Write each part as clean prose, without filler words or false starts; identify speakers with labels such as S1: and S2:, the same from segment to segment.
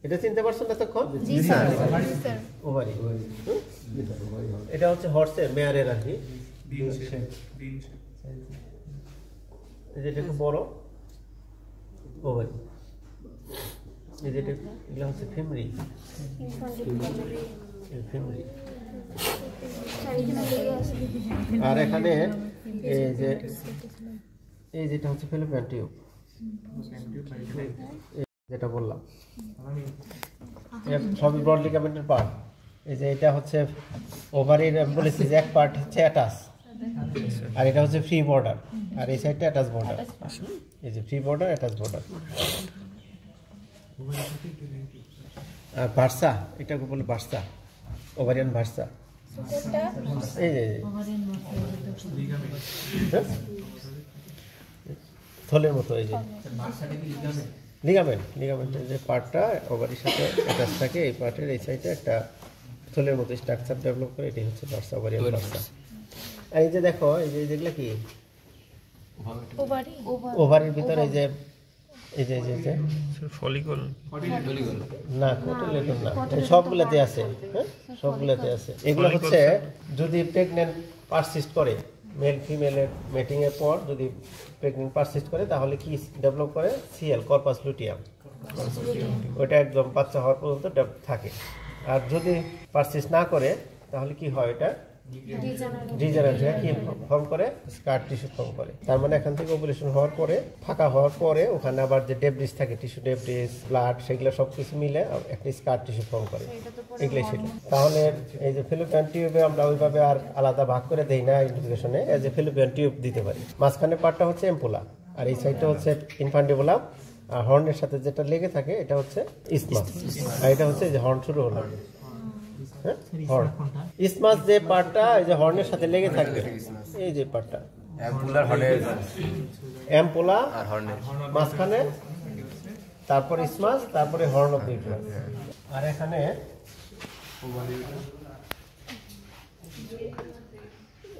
S1: এটা চিনতে পারছেন না তখন?
S2: জি স্যার।
S1: ওভারি। এটা হচ্ছে হর্সের মেয়ারের আর কি। যেটা একটু বড় ওভারি। যেটা এগুলো হচ্ছে ফিমরি। ফিমরি। আর এখানে এই যেটা হচ্ছে ফেলোপিয়ান টিউব, যেটা বললাম সবই ব্রড লিগামেন্টের পার্ট। এই যে এটা হচ্ছে ওভারির বলেছি যে এক পার্ট হচ্ছে অ্যাটাচ, আর এটা হচ্ছে ফ্রি বর্ডার, আর এই সাইডটা অ্যাটাচ বর্ডার। এই যে ফ্রি বর্ডার, অ্যাটাচ বর্ডার। আর ভার্সা, এটাকে বলে ভার্সা, ওভারিয়ান ভার্সা। এই যে থলের মতো, এই যে লিগামেন্টের যে পার্টটা ওভারির সাথে অ্যাটাচ থাকে, এই পার্টের এই সাইডে একটা থলের মতো স্ট্রাকচার ডেভেলপ করে, এটাই হচ্ছে ভার্সা, ওভারিয়ান ভার্সা। আর এই যে দেখো, এই যে যেগুলো কি ওভারির ভিতরে এই যে ফলিকল না, কোটিলেটন না, সবগুলোতে আছে। হ্যাঁ, সবগুলোতে আছে। এগুলো হচ্ছে যদি প্রেগনেন্ট পারসিস্ট করে, মেল ফিমেলের মেটিং এর পর যদি প্রেগনেন্ট পারসিস্ট করে, তাহলে কি ডেভেলপ করে? CL, corpus luteum. ওইটা একদম বাচ্চা হওয়ার পর্যন্ত থাকে। আর যদি পারসিস্ট না করে, তাহলে কি হয়? এটা ডিজেনারেট কি ফর্ম করে? স্কার টিস্যু ফর্ম করে। তার মানে এখান থেকে ওভুলেশন হওয়ার পরে, ফাঁকা হওয়ার পরে, ওখানে আবার যে ডেব্রিস থাকে, টিস্যু ডেব্রিস, ব্লাড, সেগুলো সবকিছু মিলে একটা স্কার টিস্যু ফর্ম করে। এগুলোই সেটা। তাহলে এই যে ফেলোপিয়ান টিউবে আমরা ওইভাবে আর আলাদা ভাগ করে দেই না ইনফেকশনে, এই যে ফেলোপিয়ান টিউব দিতে পারি। মাঝখানে পার্টটা হচ্ছে এম্পুলা, আর এই সাইডটা হচ্ছে ইনফান্ডিবুলাম, আর হর্নের সাথে যেটা লেগে থাকে এটা হচ্ছে ইসমাস, আর এটা হচ্ছে যে হর্ন শুরু হলো। ইসমাস যে পার্টটা এই যে হর্নের সাথে লেগে থাকবে, এই যে পার্টটা অ্যাম্পুলা আর হর্নের মাঝখানে, তারপর ইসমাস, তারপরে হর্ন অফ দ্য ইউটেরাস। আর এখানে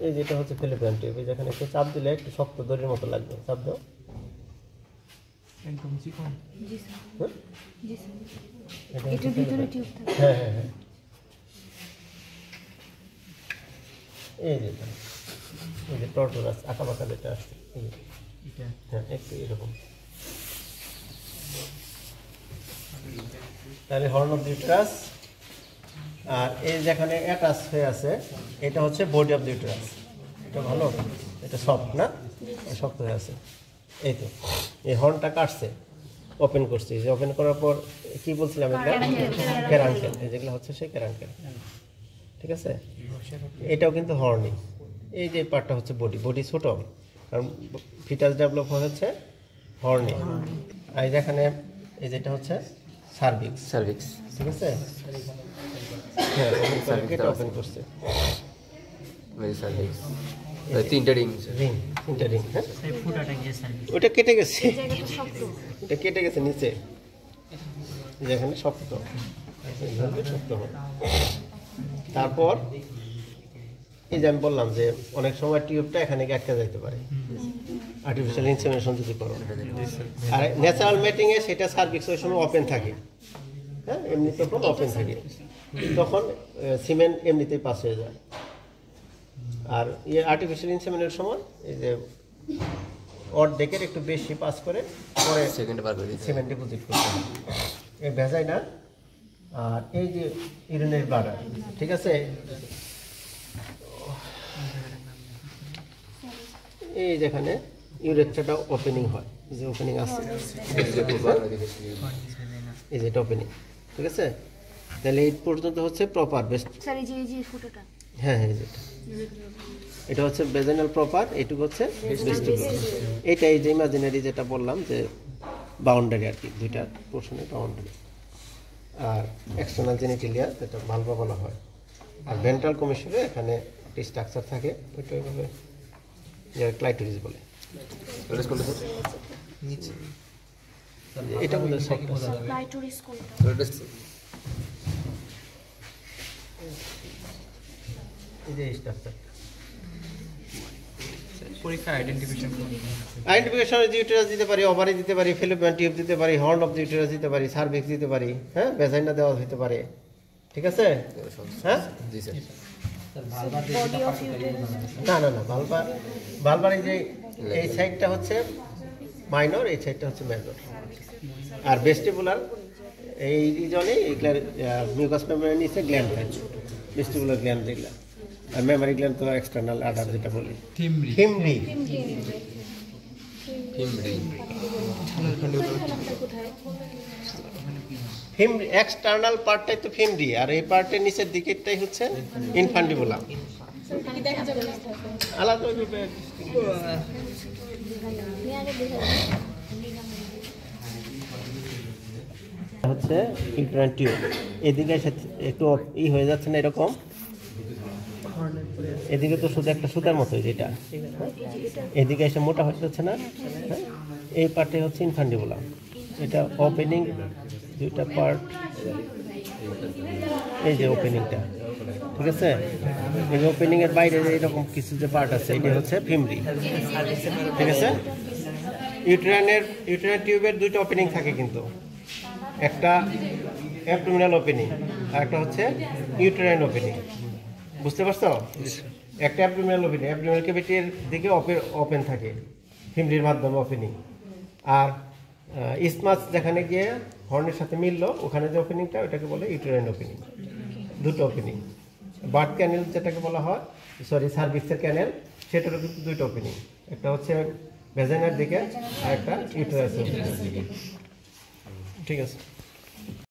S1: এই যেটা হচ্ছে ফেলোপিয়ান টিউব, যেখানে একটু চাপ দিলে একটু শক্ত দড়ির মতো লাগবে। চাপ দাও, একদম চিকন। জি স্যার। জি স্যার। এটার ভিতরে টিউব থাকে। হ্যাঁ হ্যাঁ হ্যাঁ। এই যে টর্টোরাস আঁকা বাঁকা যেটা আসছে, হ্যাঁ একটু এরকম। তাহলে হর্ন অফ দ্য ইউটেরাস। আর এই যেখানে অ্যাটাচ হয়ে আছে, এটা হচ্ছে বডি অফ দ্য ইউটেরাস। এটা ভালো, এটা সফট না, শক্ত হয়ে আছে। এই তো এই হর্নটা কাটছে, ওপেন করছি, যে ওপেন করার পর কি বলছিলাম, এটা ক্যারাঙ্কেল। এই যেগুলো হচ্ছে সেই ক্যারাঙ্কেল, ঠিক আছে? এটাও কিন্তু হর্নই। এই যে পার্টটা হচ্ছে বডি ছোট, কারণ ফিটাস ডেভেলপ হয়েছে হর্নে। আর যেখানে এই যেটা হচ্ছে সার্ভিক্স, ঠিক আছে? হ্যাঁ, এটা ওপেন করছে তিনটা রিং। হ্যাঁ, ওটা কেটে গেছে, ওটা কেটে গেছে নিচে, যেখানে শক্ত হয়। তারপর এই যে আমি বললাম যে অনেক সময় টিউবটা এখানে আটকে যাইতে পারে আর্টিফিশিয়াল ইনসেমিনেশন যদি করো। আর ন্যাচারাল মেটিং এ সেটা সার্ভিক্স ওই সময় ওপেন থাকে। হ্যাঁ, এমনি তখন ওপেন থাকে, তখন সিমেন্ট এমনিতেই পাস হয়ে যায়। আর আর্টিফিশিয়াল ইনসেমিনেশনের সময় এই যে অর্ধেকের একটু বেশি পাস করে পরে সিমেন্ট ডিপোজিট করতে হয়, এই ভেজায় না। আর এই যে ইউরিনারি ব্লাডার, ঠিক আছে, এই যেখানে ইউরেথ্রাটা ওপেনিং হয়, যে ওপেনিং আছে, এই যেটা ওপেনিং, ঠিক আছে? তাহলে এই পর্যন্ত হচ্ছে প্রপার বেস্ট। হ্যাঁ হ্যাঁ, যেটা এটা হচ্ছে ভেজাইনাল প্রপার, এইটুকু হচ্ছে ভেস্টিবুলার। এটা এই যে ইমাজিনারি যেটা বললাম যে বাউন্ডারি আর কি, দুইটা পোর্শনের বাউন্ডারি। আর এক্সটার্নাল জেনিটালিয়া, যেটা ভালভা বলা হয়। আর ভেন্ট্রাল কমিশনে এখানে একটি স্ট্রাকচার থাকে, ওইটা বলে ক্লাইটোরিস বলে। এটা বলে ক্লাইটোরিস কোনটা? এই যে স্ট্রাকচার
S2: পরীক্ষা আইডেন্টিফিকেশন
S1: অফ দি ইউটেরাস দিতে পারি, ওভারি দিতে পারি, ফেলোপিয়ান টিউব দিতে পারি, হর্ন অফ দি ইউটেরাস দিতে পারি, সার্ভিক্স দিতে পারি, হ্যাঁ, ভ্যাজাইনা দেওয়া হতে পারে। ঠিক আছে? হ্যাঁ,
S3: জি স্যার।
S1: না না না, ভালভার এই যে এই সাইডটা হচ্ছে মাইনর, এই সাইডটা হচ্ছে মেজর। আর ভেস্টিবুলার এই রিজনে এগুলার মিউকাস মেমব্রেনের নিচে গ্ল্যান্ড থাকে, ভেস্টিবুলার গ্ল্যান্ড যেগুলা। আর মেমারি গ্ল্যান্ড তো এক্সটার্নাল আডার যেটা বলি, হিমরি। হিমরি এক্সটার্নাল পার্টটাই তো ফিমরি, আর এই পার্টের নিচের দিকেরটাই হচ্ছে ইনফান্ডিবুলাম। আলাদা হচ্ছে ইউটেরাইন টিউব। এদিকে একটু হয়ে যাচ্ছে না এরকম, এদিকে তো শুধু একটা সুতার মতো যেটা, এদিকে এসে মোটা হয়ে যাচ্ছে না, এই পার্টে হচ্ছে ইনফান্ডিবুলাম। এটা ওপেনিং দুইটা পার্ট, এই যে ওপেনিংটা, ঠিক আছে? এই ওপেনিং এর বাইরে এরকম কিছু যে পার্ট আছে, এটা হচ্ছে ফিমরি। ঠিক আছে? ইউটেরাইন টিউবের দুইটা ওপেনিং থাকে কিন্তু, একটা অ্যাবডোমিনাল ওপেনিং আর একটা হচ্ছে ইউটেরাইন ওপেনিং। বুঝতে পারছো? একটা অ্যাবডোমিনাল ওপেনিং, অ্যাবডোমিনাল ক্যাভিটির দিকে ওপেন থাকে ফিমরির মাধ্যমে ওপেনিং। আর ইসমাস যেখানে গিয়ে হর্নের সাথে মিললো, ওখানে যে ওপেনিংটা ওটাকে বলে ইউটেরাইন ওপেনিং। দুটো ওপেনিং। বার্থ ক্যানেল যেটাকে বলা হয়, সার্ভিক্সের ক্যানেল, সেটারও কিন্তু দুইটা ওপেনিং, একটা হচ্ছে ভেজাইনার দিকে আর একটা ইউটেরাসের দিকে। ঠিক আছে।